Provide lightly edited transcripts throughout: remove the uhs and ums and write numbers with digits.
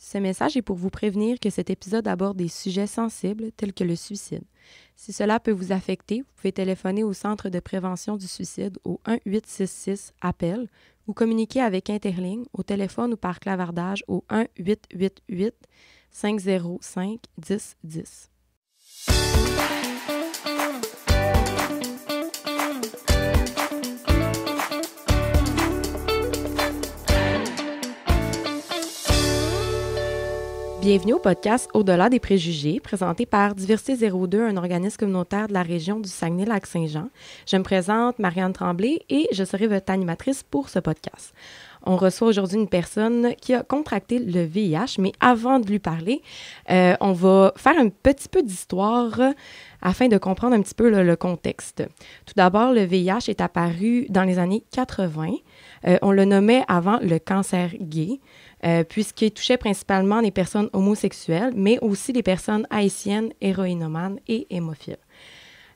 Ce message est pour vous prévenir que cet épisode aborde des sujets sensibles tels que le suicide. Si cela peut vous affecter, vous pouvez téléphoner au Centre de prévention du suicide au 1-866-APPEL ou communiquer avec Interligne au téléphone ou par clavardage au 1-888-505-1010. Bienvenue au podcast Au-delà des préjugés, présenté par Diversité 02, un organisme communautaire de la région du Saguenay-Lac-Saint-Jean. Je me présente Marianne Tremblay et je serai votre animatrice pour ce podcast. On reçoit aujourd'hui une personne qui a contracté le VIH, mais avant de lui parler, on va faire un petit peu d'histoire afin de comprendre un petit peu le contexte. Tout d'abord, le VIH est apparu dans les années 80. On le nommait avant le cancer gay, puisqu'il touchait principalement les personnes homosexuelles, mais aussi les personnes haïtiennes, héroïnomanes et hémophiles.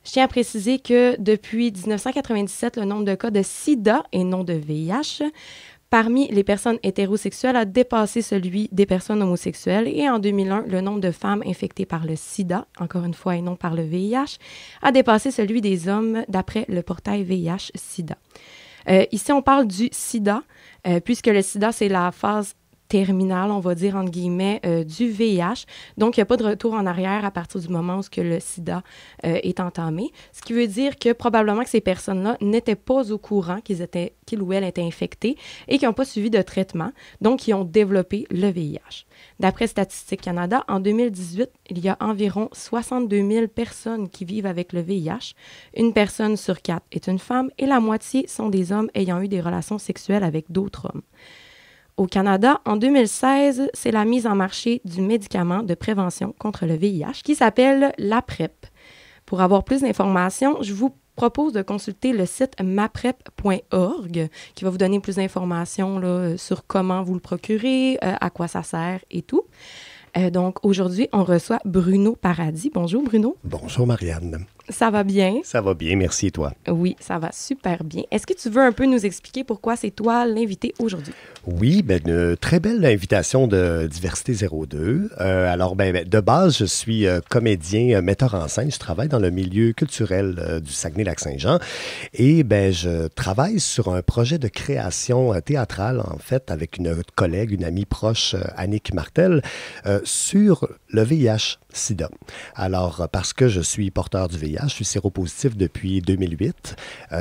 Je tiens à préciser que depuis 1997, le nombre de cas de sida et non de VIH parmi les personnes hétérosexuelles a dépassé celui des personnes homosexuelles et en 2001, le nombre de femmes infectées par le sida, encore une fois et non par le VIH, a dépassé celui des hommes d'après le portail VIH-Sida. Ici, on parle du sida, puisque le sida, c'est la phase terminale, on va dire, entre guillemets, du VIH. Donc, il n'y a pas de retour en arrière à partir du moment où le sida est entamé. Ce qui veut dire que probablement que ces personnes-là n'étaient pas au courant qu'ils ou elles étaient infectés et qui n'ont pas suivi de traitement, donc qui ont développé le VIH. D'après Statistique Canada, en 2018, il y a environ 62 000 personnes qui vivent avec le VIH. Une personne sur 4 est une femme et la moitié sont des hommes ayant eu des relations sexuelles avec d'autres hommes. Au Canada, en 2016, c'est la mise en marché du médicament de prévention contre le VIH qui s'appelle la PrEP. Pour avoir plus d'informations, je vous propose de consulter le site maprep.org qui va vous donner plus d'informations là, sur comment vous le procurez, à quoi ça sert et tout. Donc, aujourd'hui, on reçoit Bruno Paradis. Bonjour, Bruno. Bonjour, Marianne. Ça va bien? Ça va bien, merci, et toi? Oui, ça va super bien. Est-ce que tu veux un peu nous expliquer pourquoi c'est toi l'invité aujourd'hui? Oui, une très belle invitation de Diversité 02. Alors, de base, je suis comédien, metteur en scène. Je travaille dans le milieu culturel du Saguenay-Lac-Saint-Jean et je travaille sur un projet de création théâtrale, en fait, avec une collègue, une amie proche, Annick Martel, sur le VIH-Sida. Alors, parce que je suis porteur du VIH, je suis séropositif depuis 2008.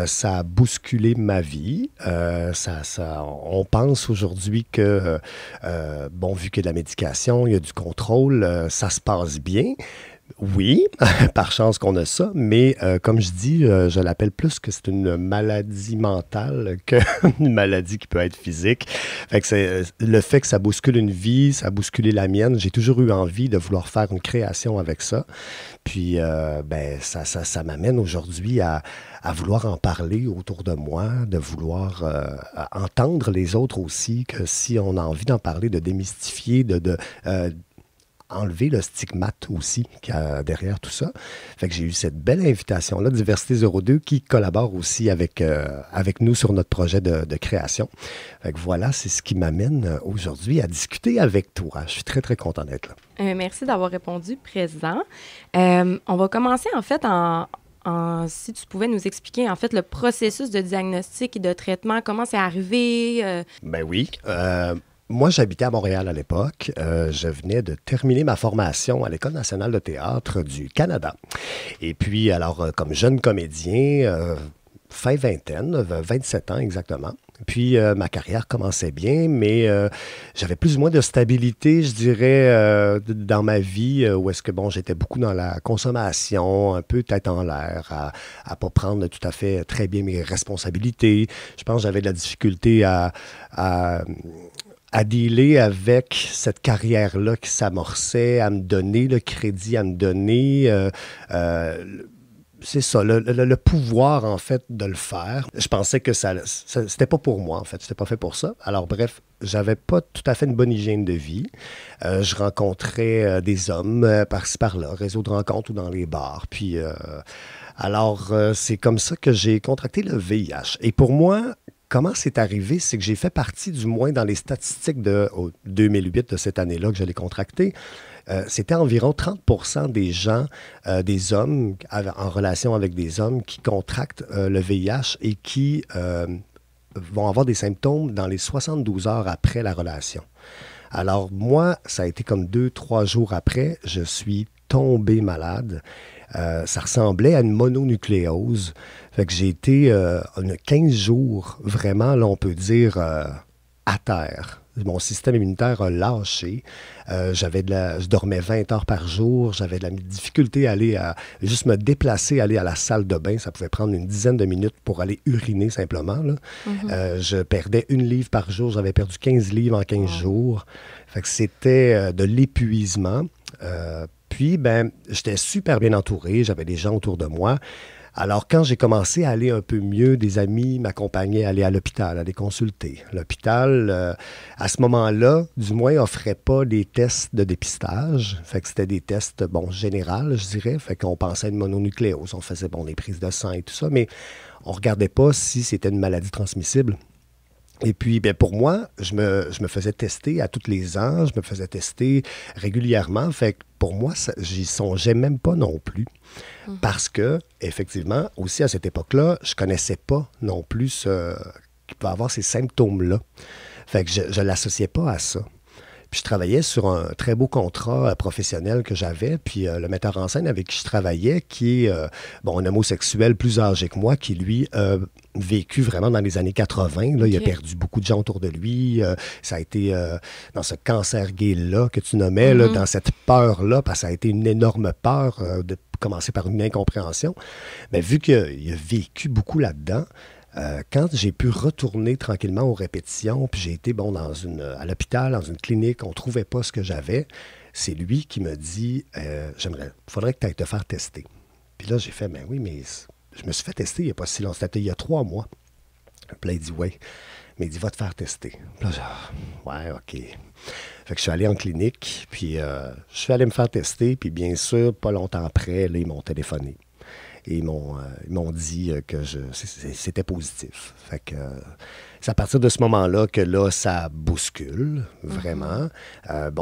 Ça a bousculé ma vie. On pense aujourd'hui que, vu qu'il y a de la médication, il y a du contrôle, ça se passe bien. Oui, par chance qu'on a ça, mais comme je dis, je l'appelle plus que c'est une maladie mentale qu'une maladie qui peut être physique. Fait que c'est le fait que ça bouscule une vie, ça a bousculé la mienne. J'ai toujours eu envie de vouloir faire une création avec ça. Puis, ça m'amène aujourd'hui à vouloir en parler autour de moi, de vouloir entendre les autres aussi, que si on a envie d'en parler, de démystifier, enlever le stigmate aussi qu'il y a derrière tout ça. Fait que j'ai eu cette belle invitation-là, Diversité 02, qui collabore aussi avec nous sur notre projet de création. Fait que voilà, c'est ce qui m'amène aujourd'hui à discuter avec toi. Je suis très, très content d'être là. Merci d'avoir répondu présent. On va commencer en fait si tu pouvais nous expliquer en fait le processus de diagnostic et de traitement, comment c'est arrivé? Oui. Moi, j'habitais à Montréal à l'époque. Je venais de terminer ma formation à l'École nationale de théâtre du Canada. Et puis, alors, comme jeune comédien, fin vingtaine, 27 ans exactement. Puis, ma carrière commençait bien, mais j'avais plus ou moins de stabilité, je dirais, dans ma vie, où est-ce que, j'étais beaucoup dans la consommation, un peu tête en l'air, à pas prendre tout à fait très bien mes responsabilités. Je pense que j'avais de la difficulté à dealer avec cette carrière-là qui s'amorçait, à me donner le crédit, à me donner c'est ça, le pouvoir, en fait, de le faire. Je pensais que c'était pas pour moi, en fait. C'était pas fait pour ça. Alors, bref, j'avais pas tout à fait une bonne hygiène de vie. Je rencontrais des hommes par-ci, par-là, réseau de rencontres ou dans les bars. Puis, c'est comme ça que j'ai contracté le VIH. Et pour moi, comment c'est arrivé? C'est que j'ai fait partie, du moins dans les statistiques de 2008, de cette année-là que je l'ai contracté. C'était environ 30% des gens, des hommes en relation avec des hommes qui contractent le VIH et qui vont avoir des symptômes dans les 72 heures après la relation. Alors moi, ça a été comme 2-3 jours après, je suis tombé malade. Ça ressemblait à une mononucléose. Fait que j'ai été 15 jours, vraiment, là, on peut dire, à terre. Mon système immunitaire a lâché. Je dormais 20 heures par jour. J'avais de la difficulté à aller juste me déplacer, aller à la salle de bain. Ça pouvait prendre une dizaine de minutes pour aller uriner simplement. Là. Je perdais 1 livre par jour. J'avais perdu 15 livres en 15 jours. Fait que c'était de l'épuisement. Puis, j'étais super bien entouré. J'avais des gens autour de moi. Alors, quand j'ai commencé à aller un peu mieux, des amis m'accompagnaient à aller à l'hôpital, à les consulter. L'hôpital, à ce moment-là, du moins, offrait pas des tests de dépistage. Fait que c'était des tests, généraux, je dirais. Fait qu'on pensait à une mononucléose. On faisait, des prises de sang et tout ça, mais on regardait pas si c'était une maladie transmissible. Et puis, pour moi, je me faisais tester à tous les ans. Je me faisais tester régulièrement. Fait que pour moi, j'y songeais même pas non plus. Parce que, effectivement, aussi à cette époque-là, je connaissais pas non plus qui peut avoir ces symptômes-là. Fait que je ne l'associais pas à ça. Puis je travaillais sur un très beau contrat professionnel que j'avais. Puis le metteur en scène avec qui je travaillais, qui est un homosexuel plus âgé que moi, qui lui vécu vraiment dans les années 80. Là, il a perdu beaucoup de gens autour de lui. Ça a été dans ce cancer gay-là que tu nommais, là, dans cette peur-là, parce que ça a été une énorme peur de commencer par une incompréhension. Mais vu qu'il a vécu beaucoup là-dedans, quand j'ai pu retourner tranquillement aux répétitions, puis j'ai été à l'hôpital, dans une clinique, on ne trouvait pas ce que j'avais, c'est lui qui me dit faudrait que tu ailles te faire tester. Puis là, j'ai fait, oui, mais je me suis fait tester il n'y a pas si longtemps, c'était il y a 3 mois. Puis là, il dit, oui. Mais il dit, va te faire tester. Puis là, ouais, OK. Fait que je suis allé en clinique, puis je suis allé me faire tester, puis bien sûr, pas longtemps après, là, ils m'ont téléphoné. Et ils m'ont dit que c'était positif. Fait que c'est à partir de ce moment-là que là, ça bouscule, vraiment.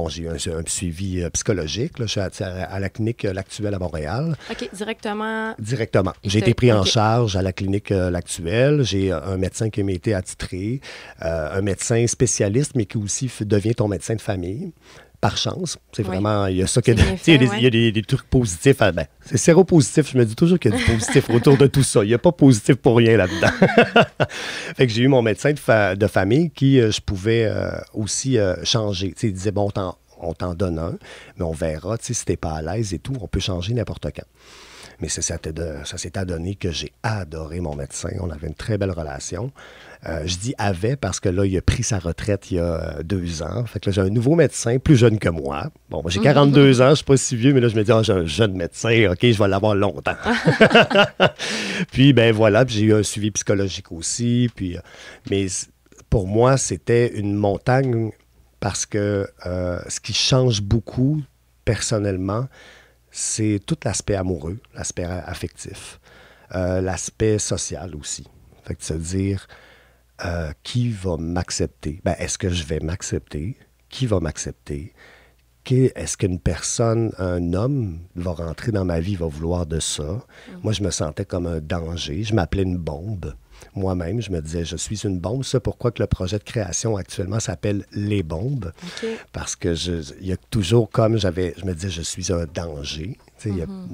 J'ai eu un suivi psychologique. Là. Je suis à la clinique L'Actuelle à Montréal. OK, directement? Directement. J'ai été pris en charge à la clinique L'Actuelle. J'ai un médecin qui m'a été attitré, un médecin spécialiste, mais qui aussi devient ton médecin de famille. Par chance. C'est vraiment, il y a ça il y a des trucs positifs. C'est séropositif. Je me dis toujours qu'il y a du positif autour de tout ça. Il n'y a pas positif pour rien là-dedans. Fait que j'ai eu mon médecin de famille qui, je pouvais aussi changer. Il disait, on t'en donne un, mais on verra. Si t'es pas à l'aise et tout, on peut changer n'importe quand. Mais ça s'est adonné que j'ai adoré mon médecin. On avait une très belle relation. Je dis « avait » parce que là, il a pris sa retraite il y a 2 ans. Fait que là, j'ai un nouveau médecin, plus jeune que moi. Moi, j'ai 42 ans, je ne suis pas si vieux, mais là, je me dis « j'ai un jeune médecin, OK, je vais l'avoir longtemps. » Puis, voilà, puis j'ai eu un suivi psychologique aussi. Puis, mais pour moi, c'était une montagne parce que ce qui change beaucoup, personnellement, c'est tout l'aspect amoureux, l'aspect affectif, l'aspect social aussi. Fait que se dire, qui va m'accepter? Est-ce que je vais m'accepter? Qui va m'accepter? Est-ce qu'une personne, un homme, va rentrer dans ma vie, va vouloir de ça? Moi, je me sentais comme un danger. Je m'appelais une bombe. Moi-même, je me disais, je suis une bombe. C'est pourquoi que le projet de création actuellement s'appelle Les Bombes. Okay. Parce que il y a toujours comme je me disais, je suis un danger.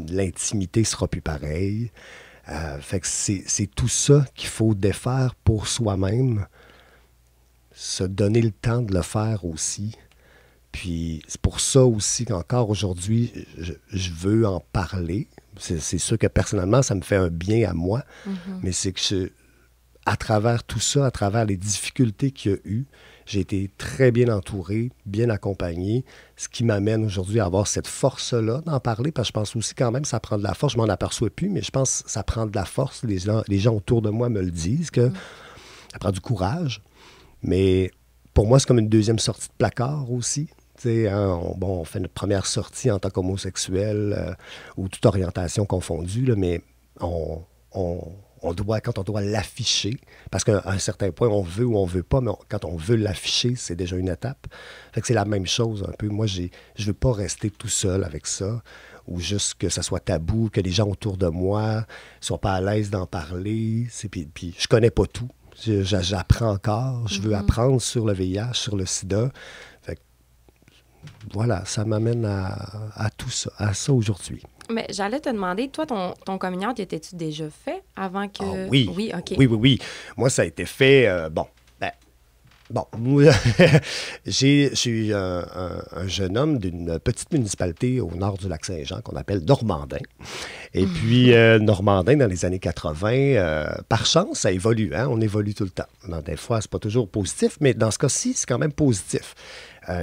L'intimité ne sera plus pareille. Fait que c'est tout ça qu'il faut défaire pour soi-même. Se donner le temps de le faire aussi. Puis c'est pour ça aussi qu'encore aujourd'hui, je veux en parler. C'est sûr que personnellement, ça me fait un bien à moi. Mais c'est que à travers tout ça, à travers les difficultés qu'il y a eu, j'ai été très bien entouré, bien accompagné, ce qui m'amène aujourd'hui à avoir cette force-là d'en parler, parce que je pense aussi quand même que ça prend de la force. Je m'en aperçois plus, mais je pense que ça prend de la force. Les gens autour de moi me le disent, que ça prend du courage. Mais pour moi, c'est comme une deuxième sortie de placard aussi. On fait notre première sortie en tant qu'homosexuel ou toute orientation confondue, là, mais on quand on doit l'afficher, parce qu'à un certain point, on veut ou on veut pas, mais quand on veut l'afficher, c'est déjà une étape. Fait que c'est la même chose un peu. Moi, je veux pas rester tout seul avec ça, ou juste que ça soit tabou, que les gens autour de moi soient pas à l'aise d'en parler. Puis je connais pas tout. J'apprends encore. Je veux apprendre sur le VIH, sur le sida. Fait que, voilà, ça m'amène à tout ça, à ça aujourd'hui. Mais j'allais te demander, toi, ton coming out, étais-tu déjà fait avant que... Ah oui. Oui, OK. Oui. Moi, ça a été fait, je suis un jeune homme d'une petite municipalité au nord du Lac-Saint-Jean qu'on appelle Normandin. Et puis, Normandin, dans les années 80, par chance, ça évolue. Hein? On évolue tout le temps. Bon, des fois, c'est pas toujours positif, mais dans ce cas-ci, c'est quand même positif.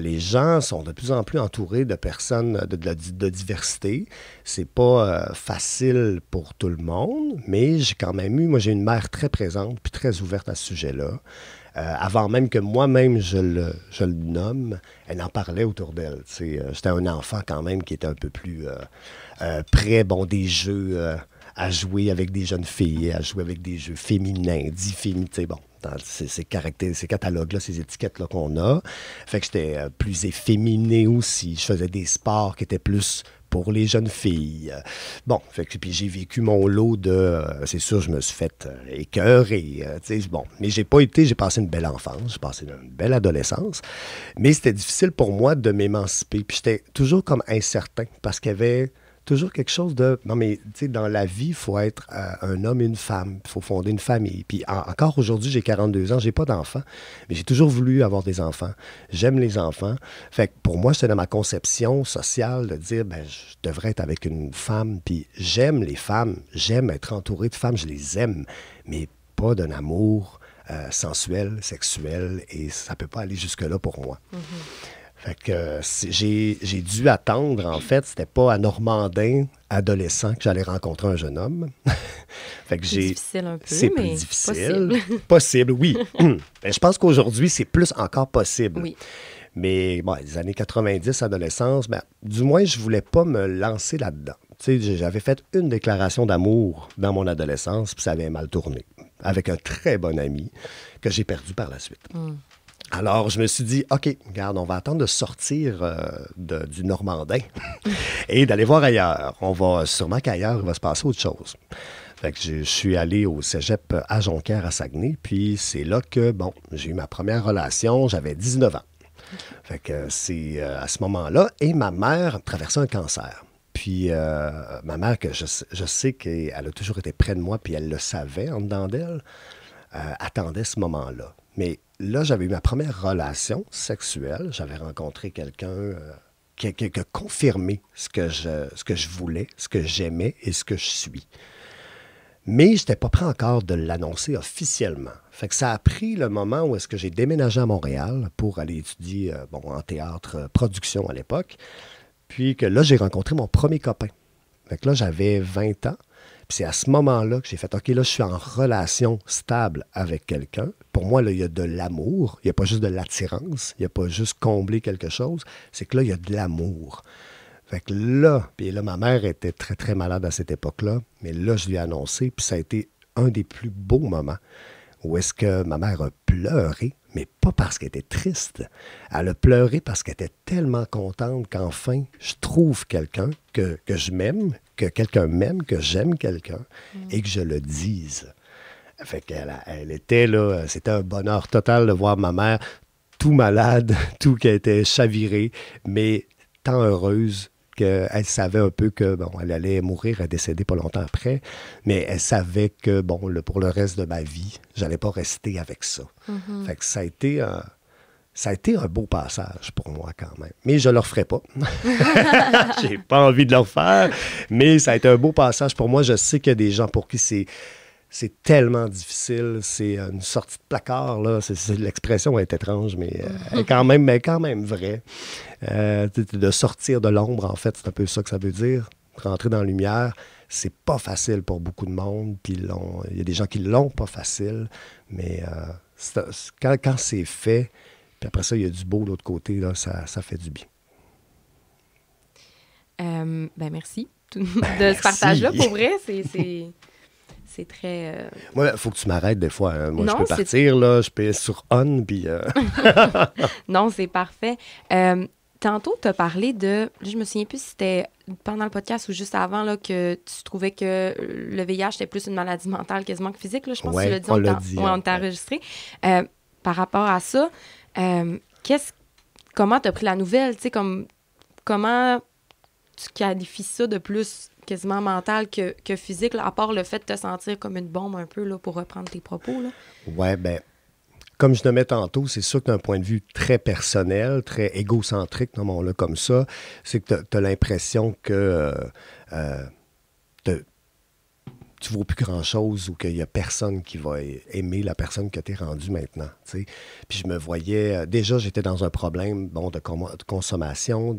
Les gens sont de plus en plus entourés de personnes de diversité. C'est pas facile pour tout le monde, mais j'ai quand même j'ai une mère très présente puis très ouverte à ce sujet-là. Avant même que moi-même je le nomme, elle en parlait autour d'elle. J'étais un enfant quand même qui était un peu plus près des jeux à jouer avec des jeunes filles, à jouer avec des jeux féminins, dits féminins, dans ces catalogues-là, ces étiquettes-là qu'on a. Fait que j'étais plus efféminé aussi. Je faisais des sports qui étaient plus pour les jeunes filles. Puis j'ai vécu mon lot c'est sûr, je me suis fait écœurer. Mais j'ai passé une belle enfance, j'ai passé une belle adolescence. Mais c'était difficile pour moi de m'émanciper. Puis j'étais toujours comme incertain parce qu'il y avait toujours quelque chose de... Non, mais tu sais, dans la vie, il faut être un homme et une femme. Il faut fonder une famille. Puis encore aujourd'hui, j'ai 42 ans, j'ai pas d'enfants, mais j'ai toujours voulu avoir des enfants. J'aime les enfants. Fait que pour moi, c'était dans ma conception sociale de dire, je devrais être avec une femme. Puis j'aime les femmes. J'aime être entouré de femmes. Je les aime, mais pas d'un amour sensuel, sexuel. Et ça peut pas aller jusque-là pour moi. Fait que j'ai dû attendre, en fait, c'était pas à Normandin, adolescent, que j'allais rencontrer un jeune homme. Fait que c'est difficile un peu, c'est mais plus difficile. Possible, oui. Je pense qu'aujourd'hui, c'est plus encore possible. Oui. Mais les années 90, adolescence, du moins, je voulais pas me lancer là-dedans. Tu sais, j'avais fait une déclaration d'amour dans mon adolescence, puis ça avait mal tourné, avec un très bon ami que j'ai perdu par la suite. Alors, je me suis dit, OK, regarde, on va attendre de sortir du Normandin et d'aller voir ailleurs. Sûrement qu'ailleurs, il va se passer autre chose. Fait que je suis allé au cégep à Jonquière, à Saguenay, puis c'est là que, j'ai eu ma première relation, j'avais 19 ans. Fait que c'est à ce moment-là, et ma mère traversait un cancer. Puis ma mère, que je sais qu'elle a toujours été près de moi, puis elle le savait en dedans d'elle, attendait ce moment-là. Mais là, j'avais eu ma première relation sexuelle. J'avais rencontré quelqu'un qui a confirmé ce que je voulais, ce que j'aimais et ce que je suis. Mais je n'étais pas prêt encore de l'annoncer officiellement. Fait que ça a pris le moment où est-ce que j'ai déménagé à Montréal pour aller étudier en théâtre, production à l'époque. Puis que là, j'ai rencontré mon premier copain. Fait que là, j'avais 20 ans. Puis c'est à ce moment-là que j'ai fait, OK, là, je suis en relation stable avec quelqu'un. Pour moi, là, il y a de l'amour. Il n'y a pas juste de l'attirance. Il n'y a pas juste combler quelque chose. C'est que là, il y a de l'amour. Fait que là, puis là, ma mère était très, très malade à cette époque-là. Mais là, je lui ai annoncé. Puis ça a été un des plus beaux moments où est-ce que ma mère a pleuré, mais pas parce qu'elle était triste. Elle a pleuré parce qu'elle était tellement contente qu'enfin, je trouve quelqu'un que je m'aime, que quelqu'un m'aime, que j'aime quelqu'un et que je le dise. Fait qu'elle elle était là, c'était un bonheur total de voir ma mère tout malade, tout qui était chavirée, mais tant heureuse qu'elle savait un peu que, elle allait mourir, elle décédait pas longtemps après, mais elle savait que, pour le reste de ma vie, j'allais pas rester avec ça. Fait que ça a été un beau passage pour moi quand même. Mais je le referai pas. J'ai pas envie de le refaire, mais ça a été un beau passage pour moi. Je sais qu'il y a des gens pour qui c'est tellement difficile. C'est une sortie de placard, là. L'expression est étrange, mais elle est quand même vraie. De sortir de l'ombre, en fait, c'est un peu ça que ça veut dire. Rentrer dans la lumière, c'est pas facile pour beaucoup de monde. Puis il y a des gens qui l'ont pas facile. Mais quand c'est fait, puis après ça, il y a du beau de l'autre côté, là, ça fait du bien. Merci de ce partage-là. Pour vrai, c'est très... Moi, il faut que tu m'arrêtes des fois. Hein. Moi, Non, je peux partir, là, je peux sur on, puis... Non, c'est parfait. Tantôt, tu as parlé de... Je me souviens plus si c'était pendant le podcast ou juste avant, là, que tu trouvais que le VIH était plus une maladie mentale quasiment que physique. Là. Je pense que tu l'as dit. On l'a dit. On t'a enregistré. Par rapport à ça, comment tu as pris la nouvelle? Tu sais, comment tu qualifies ça de plus quasiment mental que physique, là, à part le fait de te sentir comme une bombe un peu, là, pour reprendre tes propos? Là? Ouais, ben, comme je nommais tantôt, c'est sûr que d'un point de vue très personnel, très égocentrique, nommons-le comme ça, c'est que tu as l'impression que tu ne vaux plus grand-chose ou qu'il n'y a personne qui va aimer la personne que tu es rendue maintenant. T'sais. Puis je me voyais... déjà, j'étais dans un problème de consommation,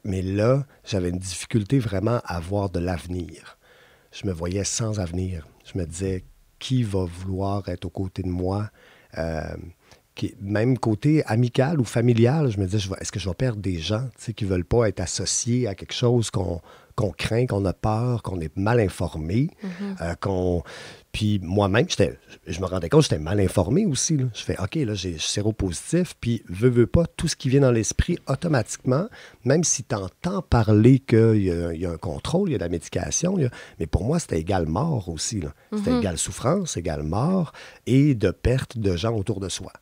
mais là, j'avais une difficulté vraiment à avoir de l'avenir. Je me voyais sans avenir. Je me disais, qui va vouloir être aux côtés de moi? Même côté amical ou familial, je me disais, est-ce que je vais perdre des gens qui ne veulent pas être associés à quelque chose qu'on craint, qu'on a peur, qu'on est mal informé, Puis moi-même, je me rendais compte que j'étais mal informé aussi. Là. Je fais, OK, là, je suis séropositif, puis veux pas, tout ce qui vient dans l'esprit, automatiquement, même si tu entends parler qu'il y a un contrôle, il y a de la médication, mais pour moi, c'était égal mort aussi. Là. C'était égal souffrance, égal mort, et de perte de gens autour de soi.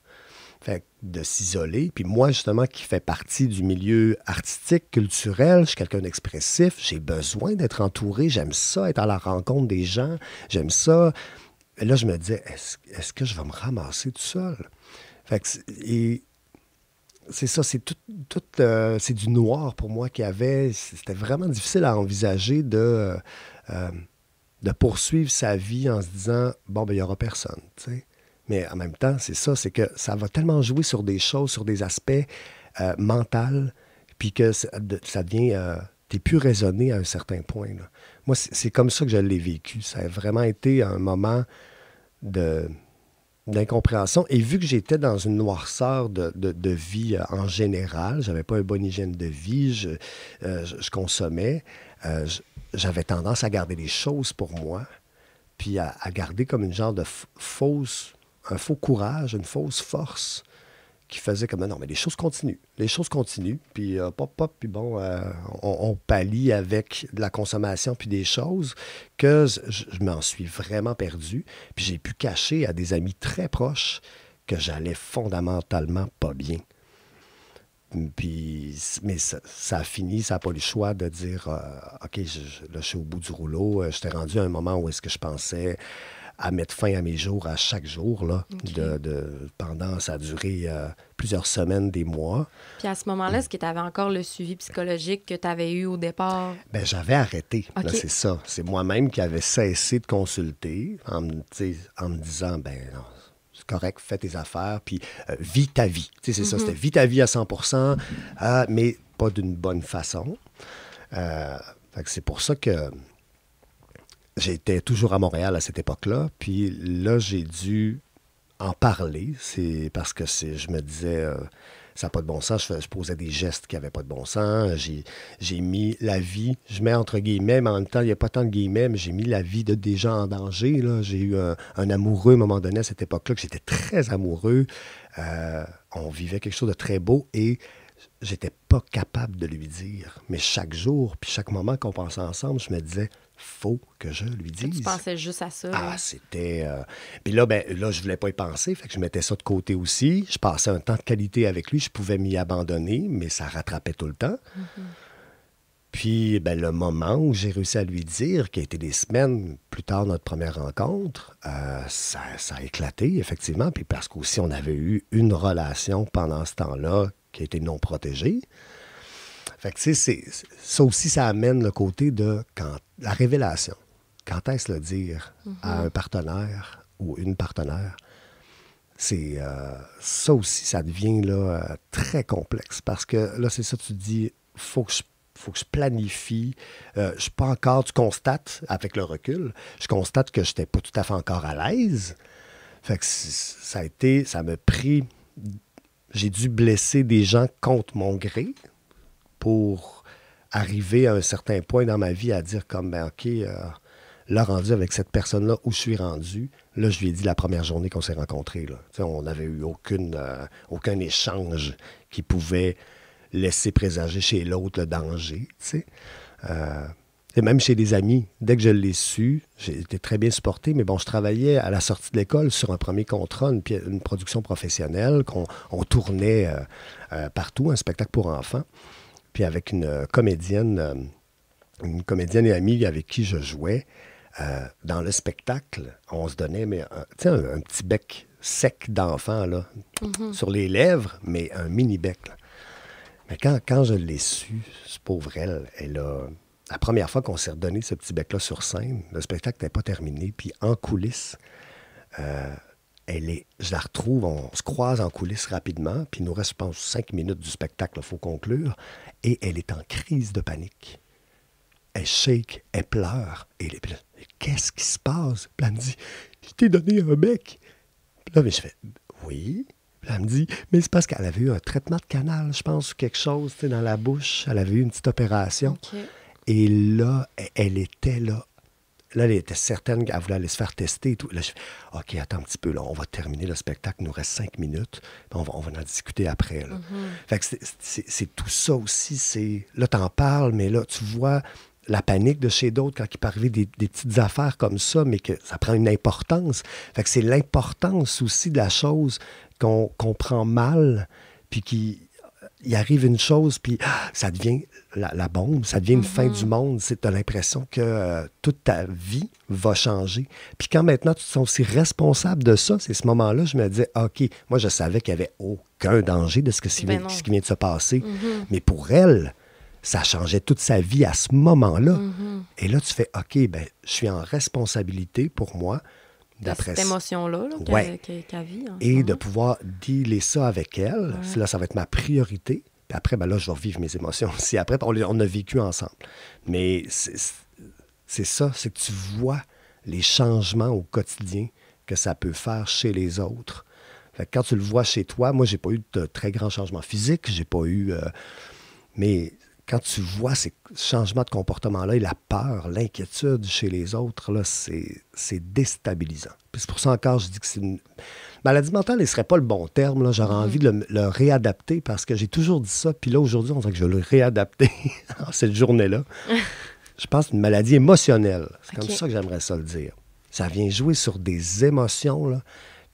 Fait de s'isoler. Puis moi, justement, qui fais partie du milieu artistique, culturel, je suis quelqu'un d'expressif, j'ai besoin d'être entouré, j'aime ça, être à la rencontre des gens, j'aime ça. Et là, je me disais, est-ce que je vais me ramasser tout seul? Fait que, et c'est ça, c'est c'est du noir pour moi qu'il y avait. C'était vraiment difficile à envisager de poursuivre sa vie en se disant, bon, ben il n'y aura personne, tu sais. Mais en même temps, c'est ça, c'est que ça va tellement jouer sur des choses, sur des aspects mentaux, puis que ça devient... t'es plus raisonné à un certain point. Là. Moi, c'est comme ça que je l'ai vécu. Ça a vraiment été un moment d'incompréhension. Et vu que j'étais dans une noirceur de vie en général, j'avais pas une bonne hygiène de vie, je consommais, j'avais tendance à garder les choses pour moi, puis à garder comme une genre de un faux courage, une fausse force qui faisait comme, non, mais les choses continuent. Les choses continuent, puis puis bon, on pallie avec de la consommation puis des choses que je m'en suis vraiment perdu. Puis j'ai pu cacher à des amis très proches que j'allais fondamentalement pas bien. Puis, mais ça a fini, ça n'a pas eu le choix de dire, OK, là, je suis au bout du rouleau. J'étais rendu à un moment où est-ce que je pensais à mettre fin à mes jours à chaque jour. Là, okay. Pendant, ça a duré plusieurs semaines, des mois. Puis à ce moment-là, est-ce que tu avais encore le suivi psychologique que tu avais eu au départ? Bien, j'avais arrêté. Okay. Là, c'est ça. C'est moi-même qui avais cessé de consulter en me disant, ben non, c'est correct, fais tes affaires, puis vis ta vie. Tu sais, c'est ça, c'était vis ta vie à 100%, mais pas d'une bonne façon. Fait que c'est pour ça que j'étais toujours à Montréal à cette époque-là, puis là, j'ai dû en parler. C'est parce que je me disais, ça n'a pas de bon sens. Je posais des gestes qui n'avaient pas de bon sens. J'ai mis la vie, je mets entre guillemets, mais en même temps, il n'y a pas tant de guillemets, mais j'ai mis la vie de des gens en danger. Là. J'ai eu un amoureux à un moment donné à cette époque-là, que j'étais très amoureux. On vivait quelque chose de très beau et j'étais pas capable de lui dire. Mais chaque jour, puis chaque moment qu'on passait ensemble, je me disais, faut que je lui dise. Tu pensais juste à ça. Ah, c'était... Puis là, je voulais pas y penser, fait que je mettais ça de côté aussi. Je passais un temps de qualité avec lui, je pouvais m'y abandonner, mais ça rattrapait tout le temps. Puis, le moment où j'ai réussi à lui dire, qui a été des semaines plus tard, notre première rencontre, ça a éclaté, effectivement. Puis parce qu'aussi, on avait eu une relation pendant ce temps-là qui a été non protégée. Fait que, tu sais, ça aussi, ça amène le côté de la révélation. Quand est-ce le dire à un partenaire ou une partenaire? C'est ça aussi, ça devient là, très complexe. Parce que là, c'est ça, tu te dis, faut que je planifie. Je suis pas encore, tu constates, avec le recul, je constate que je n'étais pas tout à fait encore à l'aise. Fait que ça m'a pris... J'ai dû blesser des gens contre mon gré pour arriver à un certain point dans ma vie à dire comme, OK, Là, rendu avec cette personne-là où je suis rendu, là, je lui ai dit la première journée qu'on s'est rencontrés, là. Tu sais, on n'avait eu aucun échange qui pouvait laisser présager chez l'autre le danger, tu sais. Et même chez des amis, dès que je l'ai su, j'ai été très bien supporté, mais bon, je travaillais à la sortie de l'école sur un premier contrat, une production professionnelle, on tournait partout, un spectacle pour enfants, puis avec une comédienne et amie avec qui je jouais. Dans le spectacle, on se donnait tu sais, un petit bec sec d'enfant, là, sur les lèvres, mais un mini-bec, là. Mais quand je l'ai su, ce pauvre elle a... La première fois qu'on s'est redonné ce petit bec-là sur scène, le spectacle n'était pas terminé, puis en coulisses, je la retrouve, on se croise en coulisses rapidement, puis il nous reste, je pense, 5 minutes du spectacle, il faut conclure, et elle est en crise de panique. Elle shake, elle pleure, et puis là, qu'est-ce qui se passe? Puis elle me dit, je t'ai donné un bec. Puis là, mais je fais, oui. Puis elle me dit, mais c'est parce qu'elle avait eu un traitement de canal, je pense, ou quelque chose, tu sais, dans la bouche, elle avait eu une petite opération. Okay. Et là, elle était là. Là, elle était certaine qu'elle voulait aller se faire tester et tout. Là, je fais, OK, attends un petit peu, là, on va terminer le spectacle, il nous reste 5 minutes, puis on va en discuter après, là. Fait que c'est tout ça aussi, là, t'en parles, mais là, tu vois la panique de chez d'autres quand il peut arriver des petites affaires comme ça, mais que ça prend une importance. Fait que c'est l'importance aussi de la chose qu'on prend mal, puis il arrive une chose, puis ça devient la bombe, ça devient une fin du monde. Tu as l'impression que toute ta vie va changer. Puis quand maintenant tu te sens aussi responsable de ça, c'est ce moment-là, je me disais, OK, moi je savais qu'il n'y avait aucun danger de ce qui vient de se passer. Mais pour elle, ça changeait toute sa vie à ce moment-là. Et là, tu fais, OK, ben je suis en responsabilité pour moi. Cette émotion-là ouais. qu'elle vit. Et de pouvoir dealer ça avec elle, là, ça va être ma priorité. Puis après, ben là, je vais revivre mes émotions aussi. Après, on a vécu ensemble. Mais c'est ça, c'est que tu vois les changements au quotidien que ça peut faire chez les autres. Fait que quand tu le vois chez toi, moi, j'ai pas eu de très grands changements physiques, j'ai pas eu... mais quand tu vois ces changements de comportement-là et la peur, l'inquiétude chez les autres, là, c'est déstabilisant. Puis c'est pour ça encore, je dis que c'est une... Maladie mentale, ce ne serait pas le bon terme. Là. J'aurais envie de le réadapter parce que j'ai toujours dit ça. Puis là, aujourd'hui, on dirait que je vais le réadapter en cette journée-là. Je pense une maladie émotionnelle. C'est comme ça que j'aimerais ça le dire. Ça vient jouer sur des émotions, là.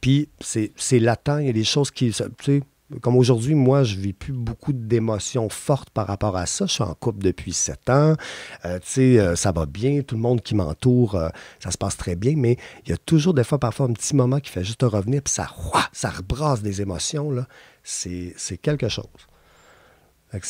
Puis c'est latent. Il y a des choses qui... Tu sais, comme aujourd'hui, moi, je ne vis plus beaucoup d'émotions fortes par rapport à ça. Je suis en couple depuis 7 ans. Ça va bien. Tout le monde qui m'entoure, ça se passe très bien. Mais il y a toujours des fois, parfois, un petit moment qui fait juste revenir, puis ça rebrasse des émotions, là. C'est quelque chose. Fait que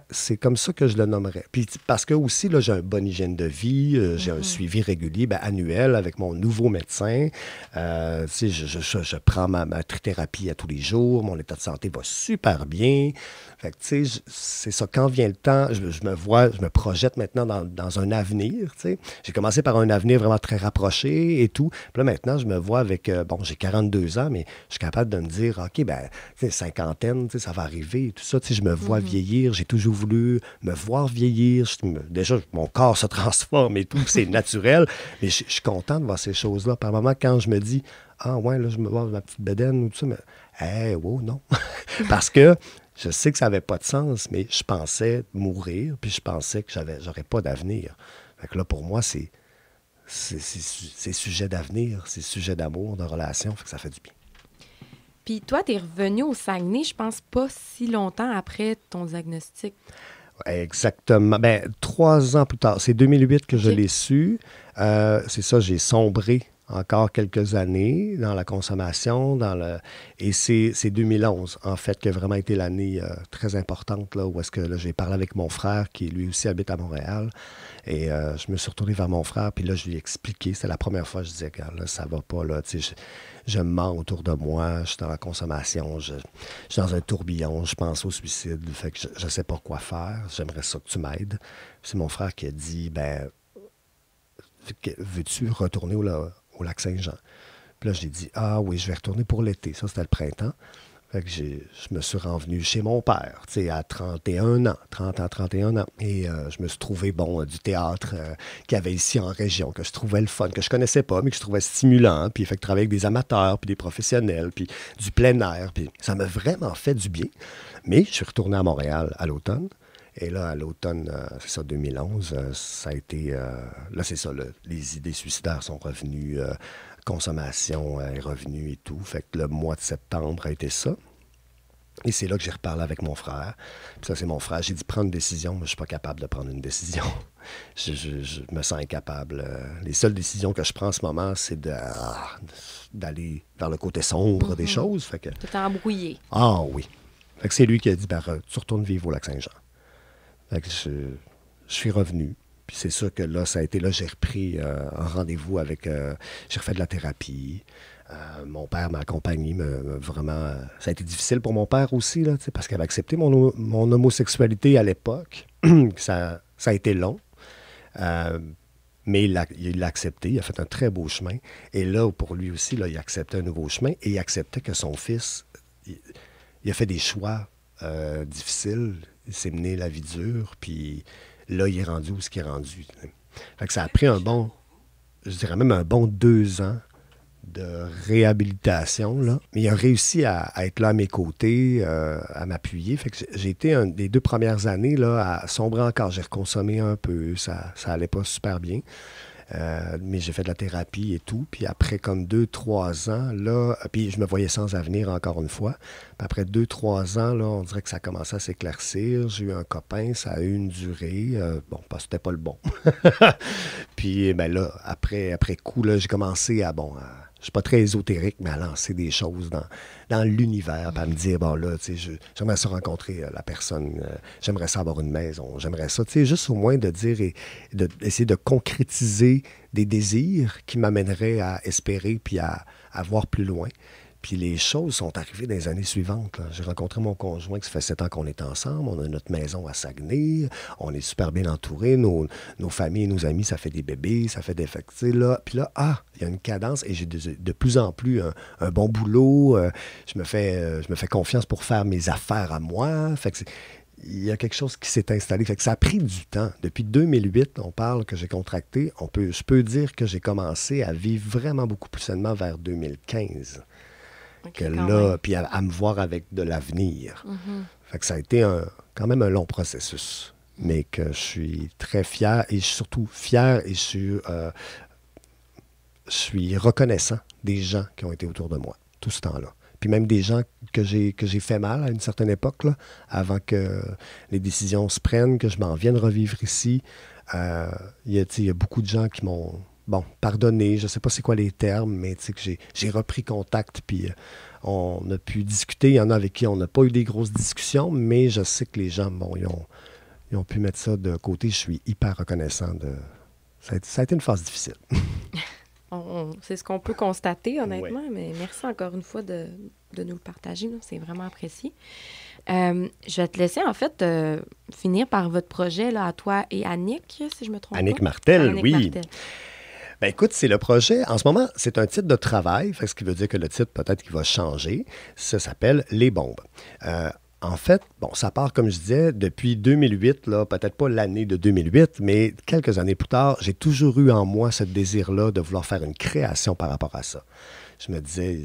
c'est comme ça que je le nommerais. Puis parce que aussi, là, j'ai une bonne hygiène de vie, j'ai un suivi régulier, annuel avec mon nouveau médecin. Je prends ma trithérapie à tous les jours. Mon état de santé va super bien. Fait que, tu sais, c'est ça. Quand vient le temps, je me projette maintenant dans un avenir, tu sais. J'ai commencé par un avenir vraiment très rapproché et tout. Puis là, maintenant, je me vois avec... j'ai 42 ans, mais je suis capable de me dire, OK, tu sais, cinquantaine, tu sais, ça va arriver et tout ça. Tu sais, je me vois vieillir. J'ai toujours voulu me voir vieillir. Déjà, mon corps se transforme et tout. C'est naturel. Mais je suis content de voir ces choses-là. Par moment, quand je me dis, ah ouais, là, je me vois ma petite bedaine ou tout ça, mais, wow, non. Parce que je sais que ça n'avait pas de sens, mais je pensais mourir, puis je pensais que j'aurais pas d'avenir. Fait que là, pour moi, c'est sujet d'avenir, c'est sujet d'amour, de relation, fait que ça fait du bien. Puis toi, tu es revenu au Saguenay, je pense, pas si longtemps après ton diagnostic. Exactement. 3 ans plus tard. C'est 2008 que je l'ai su. C'est ça, j'ai sombré encore quelques années dans la consommation, et c'est 2011, en fait, qui a vraiment été l'année très importante, là, où est-ce que là, j'ai parlé avec mon frère, qui lui aussi habite à Montréal, et je me suis retourné vers mon frère, puis là, je lui ai expliqué, c'était la première fois, je disais, regarde, là, ça va pas, là, tu sais, je me mens autour de moi, je suis dans la consommation, je suis dans un tourbillon, je pense au suicide, fait que je sais pas quoi faire, j'aimerais ça que tu m'aides. C'est mon frère qui a dit, veux-tu retourner au Lac-Saint-Jean? Puis là, j'ai dit, ah oui, je vais retourner pour l'été. Ça, c'était le printemps. Fait que je me suis renvenu chez mon père, tu sais, à 31 ans, 30 ans, 31 ans. Et je me suis trouvé, du théâtre qu'il y avait ici en région, que je trouvais le fun, que je connaissais pas, mais que je trouvais stimulant. Puis, fait que travailler avec des amateurs, puis des professionnels, puis du plein air. Puis, ça m'a vraiment fait du bien. Mais je suis retourné à Montréal à l'automne. Et là, à l'automne, c'est ça, 2011, ça a été... là, c'est ça, les idées suicidaires sont revenues, consommation est revenue et tout. Fait que le mois de septembre a été ça. Et c'est là que j'ai reparlé avec mon frère. Puis ça, c'est mon frère. J'ai dit, prendre une décision. Moi, je suis pas capable de prendre une décision. je me sens incapable. Les seules décisions que je prends en ce moment, c'est d'aller vers le côté sombre des choses. Fait que... Tu t'es embrouillé. Ah oui. Fait que c'est lui qui a dit, tu retournes vivre au Lac-Saint-Jean. Fait que je suis revenu. Puis c'est sûr que là, ça a été là, j'ai repris un rendez-vous avec... j'ai refait de la thérapie. Mon père m'a accompagné, vraiment... ça a été difficile pour mon père aussi, là, parce qu'il avait accepté mon homosexualité à l'époque. ça a été long. Mais il l'a accepté. Il a fait un très beau chemin. Et là, pour lui aussi, là, il a accepté un nouveau chemin. Et il acceptait que son fils... Il a fait des choix difficiles. Il s'est mené la vie dure. Puis là, il est rendu où ce qu'il est rendu. Fait que ça a pris je dirais même un bon 2 ans de réhabilitation, là. Mais il a réussi à être là à mes côtés, à m'appuyer. Fait que j'ai été des 2 premières années là, à sombrer encore. J'ai reconsommé un peu, ça allait pas super bien. Mais j'ai fait de la thérapie et tout. Puis après comme 2-3 ans, là, puis je me voyais sans avenir encore une fois. Puis après 2-3 ans, là, on dirait que ça commençait à s'éclaircir. J'ai eu un copain, ça a eu une durée. Parce que c'était pas le bon. Puis là, après coup, là, j'ai commencé je suis pas très ésotérique, mais à lancer des choses dans l'univers, puis à me dire, là, tu sais, j'aimerais ça rencontrer la personne, j'aimerais ça avoir une maison, j'aimerais ça, tu sais, juste au moins de dire et d'essayer de concrétiser des désirs qui m'amèneraient à espérer puis à voir plus loin. Puis les choses sont arrivées dans les années suivantes, là. J'ai rencontré mon conjoint, ça fait 7 ans qu'on est ensemble. On a notre maison à Saguenay. On est super bien entourés. Nos familles et nos amis, ça fait des bébés, ça fait des... Puis là, il y a une cadence et j'ai de plus en plus un bon boulot. Je me fais confiance pour faire mes affaires à moi. Fait que il y a quelque chose qui s'est installé. Fait que ça a pris du temps. Depuis 2008, on parle que j'ai contracté. Je peux dire que j'ai commencé à vivre vraiment beaucoup plus sainement vers 2015. Okay, que là, puis à me voir avec de l'avenir. Mm-hmm. Fait que ça a été quand même un long processus, mais que je suis très fier, et surtout fier, et je suis reconnaissant des gens qui ont été autour de moi tout ce temps-là. Puis même des gens que j'ai fait mal à une certaine époque, là, avant que les décisions se prennent, que je m'en vienne revivre ici. Il y a beaucoup de gens qui m'ont... pardonné, je ne sais pas c'est quoi les termes, mais que j'ai repris contact, puis on a pu discuter. Il y en a avec qui on n'a pas eu des grosses discussions, mais je sais que les gens, ils ont pu mettre ça de côté. Je suis hyper reconnaissant. Ça a été une phase difficile. C'est ce qu'on peut constater, honnêtement, ouais. Mais merci encore une fois de nous le partager. Là. C'est vraiment apprécié. Je vais te laisser, en fait, finir par votre projet là, à toi et Annick, si je me trompe Annick pas. Martel, Annick oui. Martel. Ben écoute, c'est le projet. En ce moment, c'est un titre de travail, ce qui veut dire que le titre, peut-être qu'il va changer. Ça s'appelle Les Bombes. En fait, ça part, comme je disais, depuis 2008, là, peut-être pas l'année de 2008, mais quelques années plus tard, j'ai toujours eu en moi ce désir-là de vouloir faire une création par rapport à ça. Je me disais...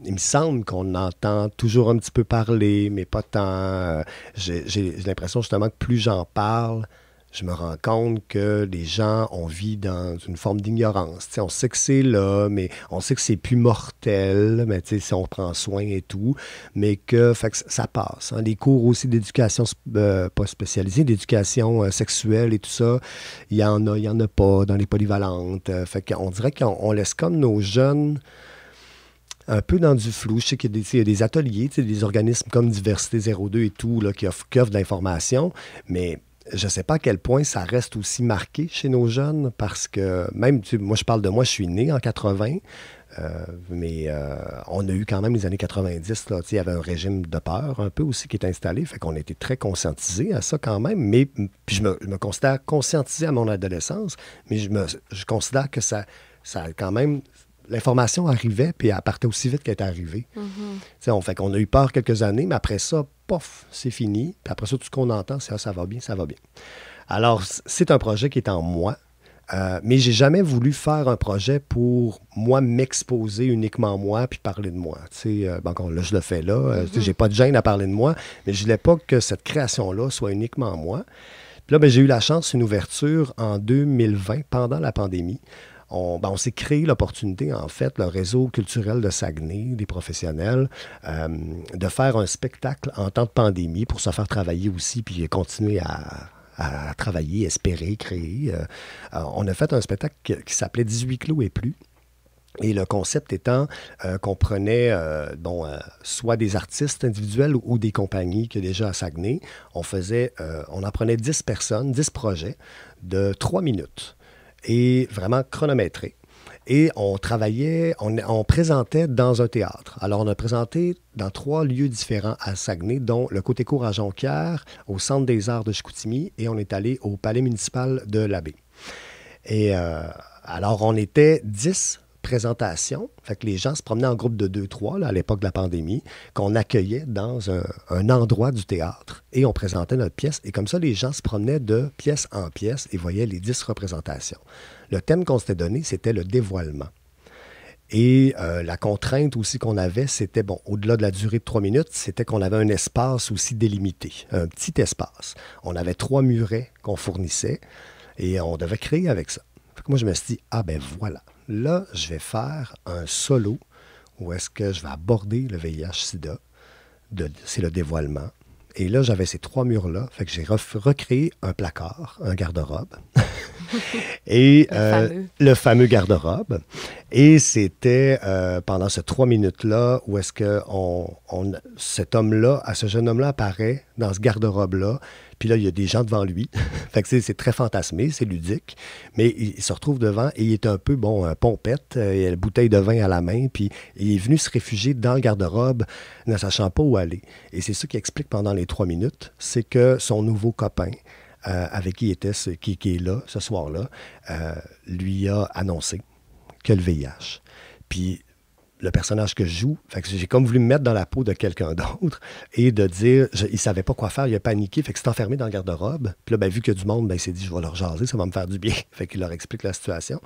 Il me semble qu'on entend toujours un petit peu parler, mais pas tant. J'ai l'impression justement que plus j'en parle, je me rends compte que les gens, on vit dans une forme d'ignorance. T'sais, on sait que c'est là, mais on sait que c'est plus mortel, mais si on prend soin et tout, mais que ça passe. Hein. Les cours aussi d'éducation, pas spécialisée, d'éducation sexuelle et tout ça, il y en a pas dans les polyvalentes. Fait qu'on dirait qu'on laisse comme nos jeunes... un peu dans du flou. Je sais qu'il y a des ateliers, des organismes comme Diversité 02 et tout, là, qui offrent de l'information, mais je ne sais pas à quel point ça reste aussi marqué chez nos jeunes, parce que même, moi je parle de moi, je suis né en 80, mais on a eu quand même les années 90, là, il y avait un régime de peur un peu aussi qui est installé, fait qu'on a été très conscientisés à ça quand même, mais puis je me considère conscientisé à mon adolescence, mais je considère que ça a quand même... l'information arrivait, puis elle partait aussi vite qu'elle est arrivée. Fait qu'on a eu peur quelques années, mais après ça, pof, c'est fini. Puis après ça, tout ce qu'on entend, c'est « Ah, ça va bien, ça va bien ». Alors, c'est un projet qui est en moi, mais j'ai jamais voulu faire un projet pour moi m'exposer uniquement moi puis parler de moi. Encore là, je le fais là. J'ai pas de gêne à parler de moi, mais je voulais pas que cette création-là soit uniquement moi. Puis là, j'ai eu la chance, une ouverture en 2020, pendant la pandémie. On s'est créé l'opportunité, en fait, le réseau culturel de Saguenay, des professionnels, de faire un spectacle en temps de pandémie pour se faire travailler aussi, puis continuer à travailler, espérer, créer. On a fait un spectacle qui s'appelait 18 clous et plus. Et le concept étant qu'on prenait soit des artistes individuels ou des compagnies qui déjà à Saguenay. On en prenait 10 personnes, 10 projets de 3 minutes et vraiment chronométrés. Et on travaillait, on présentait dans un théâtre. Alors, on a présenté dans 3 lieux différents à Saguenay, dont le Côté-Cour à Jonquière, au Centre des arts de Chicoutimi, et on est allé au Palais municipal de l'Abbé. Et alors, on était 10 présentations. Fait que les gens se promenaient en groupe de 2-3, là, à l'époque de la pandémie, qu'on accueillait dans un endroit du théâtre et on présentait notre pièce. Et comme ça, les gens se promenaient de pièce en pièce et voyaient les 10 représentations. Le thème qu'on s'était donné, c'était le dévoilement. Et la contrainte aussi qu'on avait, c'était, au-delà de la durée de 3 minutes, c'était qu'on avait un espace aussi délimité, un petit espace. On avait 3 murets qu'on fournissait et on devait créer avec ça. Fait que moi, je me suis dit, voilà. Là, je vais faire un solo où est-ce que je vais aborder le VIH-Sida. C'est le dévoilement. Et là, j'avais ces 3 murs-là. Fait que j'ai recréé un placard, un garde-robe. Et le fameux garde-robe. Et c'était pendant ces 3 minutes-là où est-ce que ce jeune homme-là apparaît dans ce garde-robe-là. Puis là, il y a des gens devant lui. Fait que c'est très fantasmé, c'est ludique. Mais il se retrouve devant et il est un peu, pompette. Il a une bouteille de vin à la main. Puis il est venu se réfugier dans le garde-robe, ne sachant pas où aller. Et c'est ça qui explique pendant les 3 minutes. C'est que son nouveau copain, avec qui il était, qui est là, ce soir-là, lui a annoncé que le VIH. Puis le personnage que je joue, fait que j'ai comme voulu me mettre dans la peau de quelqu'un d'autre et de dire, il savait pas quoi faire, il a paniqué, fait que s'est enfermé dans le garde-robe. Puis là, vu qu'il y a du monde, il s'est dit, je vais leur jaser, ça va me faire du bien. Fait qu'il leur explique la situation.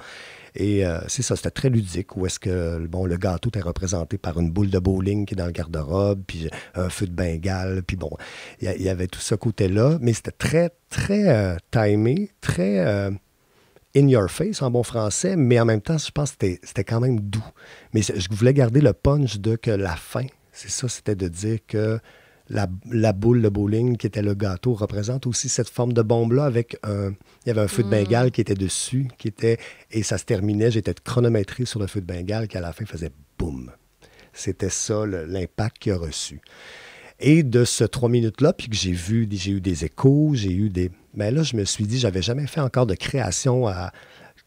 Et c'est ça, c'était très ludique, où est-ce que, le gâteau était représenté par une boule de bowling qui est dans le garde-robe, puis un feu de Bengale, puis il y avait tout ce côté-là, mais c'était très, très timé, très in your face en bon français, mais en même temps, je pense que c'était quand même doux. Mais je voulais garder le punch de que la fin, c'est ça, c'était de dire que la boule de bowling qui était le gâteau représente aussi cette forme de bombe-là avec il y avait un feu de Bengale qui était dessus, et ça se terminait, j'étais chronométré sur le feu de Bengale qui à la fin faisait boum. C'était ça l'impact qu'il a reçu. Et de ce 3 minutes-là, puis que j'ai eu des échos, mais là, je me suis dit, j'avais jamais fait encore de création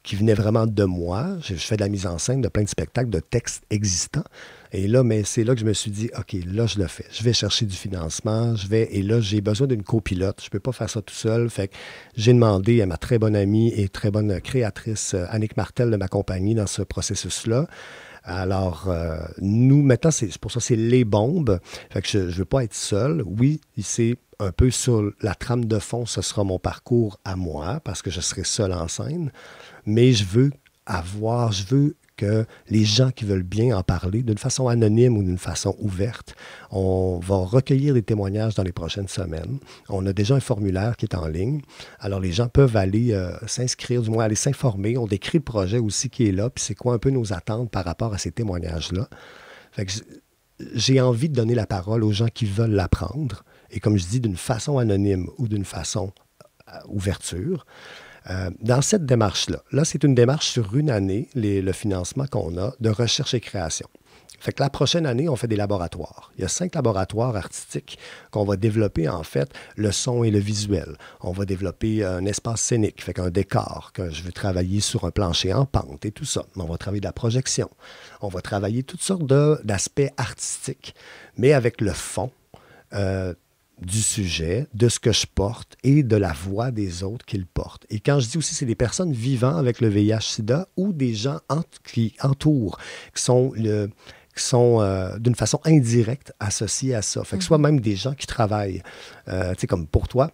qui venait vraiment de moi. Je fais de la mise en scène de plein de spectacles, de textes existants. Et là, c'est là que je me suis dit, OK, là, je le fais. Je vais chercher du financement. Et là, j'ai besoin d'une copilote. Je ne peux pas faire ça tout seul. Fait que j'ai demandé à ma très bonne amie et très bonne créatrice, Annick Martel, de m'accompagner dans ce processus-là. Alors, nous, maintenant, c'est pour ça, c'est les bombes. Fait que je ne veux pas être seul. Oui, c'est un peu sur la trame de fond, ce sera mon parcours à moi, parce que je serai seul en scène. Mais je veux que les gens qui veulent bien en parler, d'une façon anonyme ou d'une façon ouverte, on va recueillir des témoignages dans les prochaines semaines. On a déjà un formulaire qui est en ligne. Alors, les gens peuvent aller s'inscrire, du moins aller s'informer. On décrit le projet aussi qui est là, puis c'est quoi un peu nos attentes par rapport à ces témoignages-là. Fait que j'ai envie de donner la parole aux gens qui veulent l'apprendre. Et comme je dis, d'une façon anonyme ou d'une façon ouverture. Dans cette démarche-là, c'est une démarche sur une année, le financement qu'on a de recherche et création. Fait que la prochaine année, on fait des laboratoires. Il y a 5 laboratoires artistiques qu'on va développer, en fait, le son et le visuel. On va développer un espace scénique, fait qu'un décor, que je veux travailler sur un plancher en pente et tout ça. On va travailler de la projection. On va travailler toutes sortes d'aspects artistiques, mais avec le fond du sujet, de ce que je porte et de la voix des autres qui le portent. Et quand je dis aussi, c'est des personnes vivant avec le VIH-Sida ou des gens qui entourent, qui sont d'une façon indirecte associés à ça. Fait que soit même des gens qui travaillent, tu sais, comme pour toi,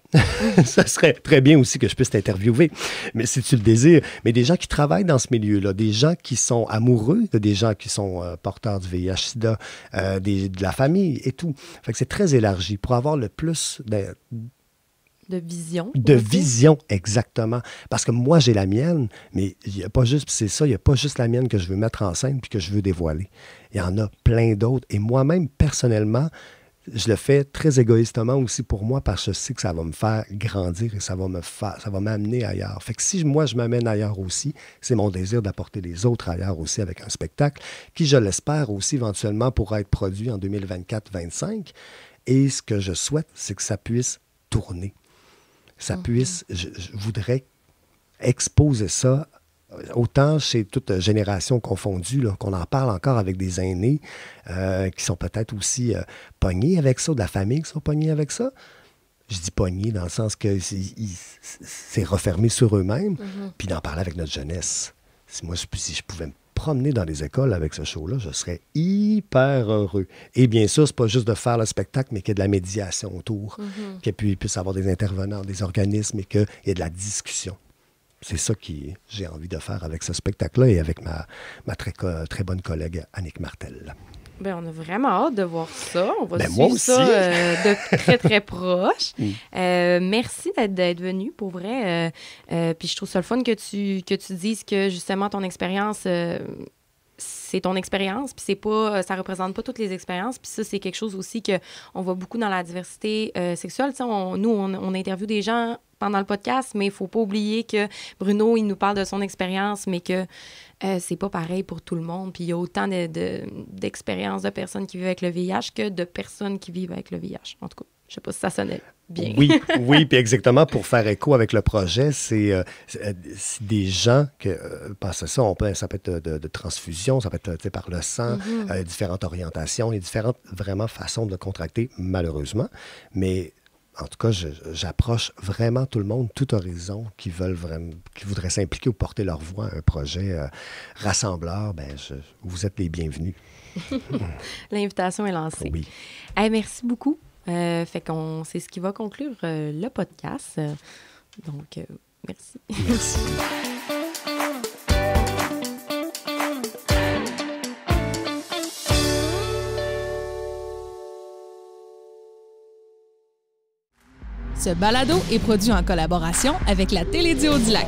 ça serait très bien aussi que je puisse t'interviewer, mais si tu le désires, mais des gens qui travaillent dans ce milieu-là, des gens qui sont amoureux, des gens qui sont porteurs du VIH-Sida, de la famille et tout. Fait que c'est très élargi pour avoir le plus de vision. De vision, exactement. Parce que moi, j'ai la mienne, mais il n'y a pas juste, c'est ça, il n'y a pas juste la mienne que je veux mettre en scène puis que je veux dévoiler. Il y en a plein d'autres. Et moi-même, personnellement, je le fais très égoïstement aussi pour moi parce que je sais que ça va me faire grandir et ça va m'amener ailleurs. Fait que si moi, je m'amène ailleurs aussi, c'est mon désir d'apporter les autres ailleurs aussi avec un spectacle qui, je l'espère aussi éventuellement, pourra être produit en 2024-25. Et ce que je souhaite, c'est que ça puisse tourner. Ça puisse, je voudrais exposer ça, autant chez toute génération confondue, là, qu'on en parle encore avec des aînés qui sont peut-être aussi pognés avec ça, de la famille qui sont pognés avec ça. Je dis pognés dans le sens que c'est refermé sur eux-mêmes, puis d'en parler avec notre jeunesse. Si je pouvais me promener dans les écoles avec ce show-là, je serais hyper heureux. Et bien sûr, c'est pas juste de faire le spectacle, mais qu'il y ait de la médiation autour, qu'il puisse avoir des intervenants, des organismes et qu'il y ait de la discussion. C'est ça que j'ai envie de faire avec ce spectacle-là et avec ma très bonne collègue Annick Martel. Bien, on a vraiment hâte de voir ça. On va suivre ça de très, très proche. Merci d'être venu, pour vrai. Puis je trouve ça le fun que tu dises que, justement, ton expérience, c'est ton expérience, puis c'est pas, ça représente pas toutes les expériences. Puis ça, c'est quelque chose aussi qu'on voit beaucoup dans la diversité sexuelle. Tu sais, on interviewe des gens pendant le podcast, mais il faut pas oublier que Bruno, il nous parle de son expérience, mais que c'est pas pareil pour tout le monde. Puis il y a autant d'expériences de personnes qui vivent avec le VIH que de personnes qui vivent avec le VIH. En tout cas, je sais pas si ça sonnait bien. Oui, puis exactement, pour faire écho avec le projet, c'est des gens que, parce que ça peut être de transfusion, ça peut être par le sang, différentes orientations et différentes vraiment façons de le contracter, malheureusement. Mais en tout cas, j'approche vraiment tout le monde, tout horizon, qui voudraient s'impliquer ou porter leur voix à un projet rassembleur. Vous êtes les bienvenus. L'invitation est lancée. Oui. Merci beaucoup. C'est ce qui va conclure le podcast. Donc, merci. Merci. Ce balado est produit en collaboration avec la Télédio du Lac.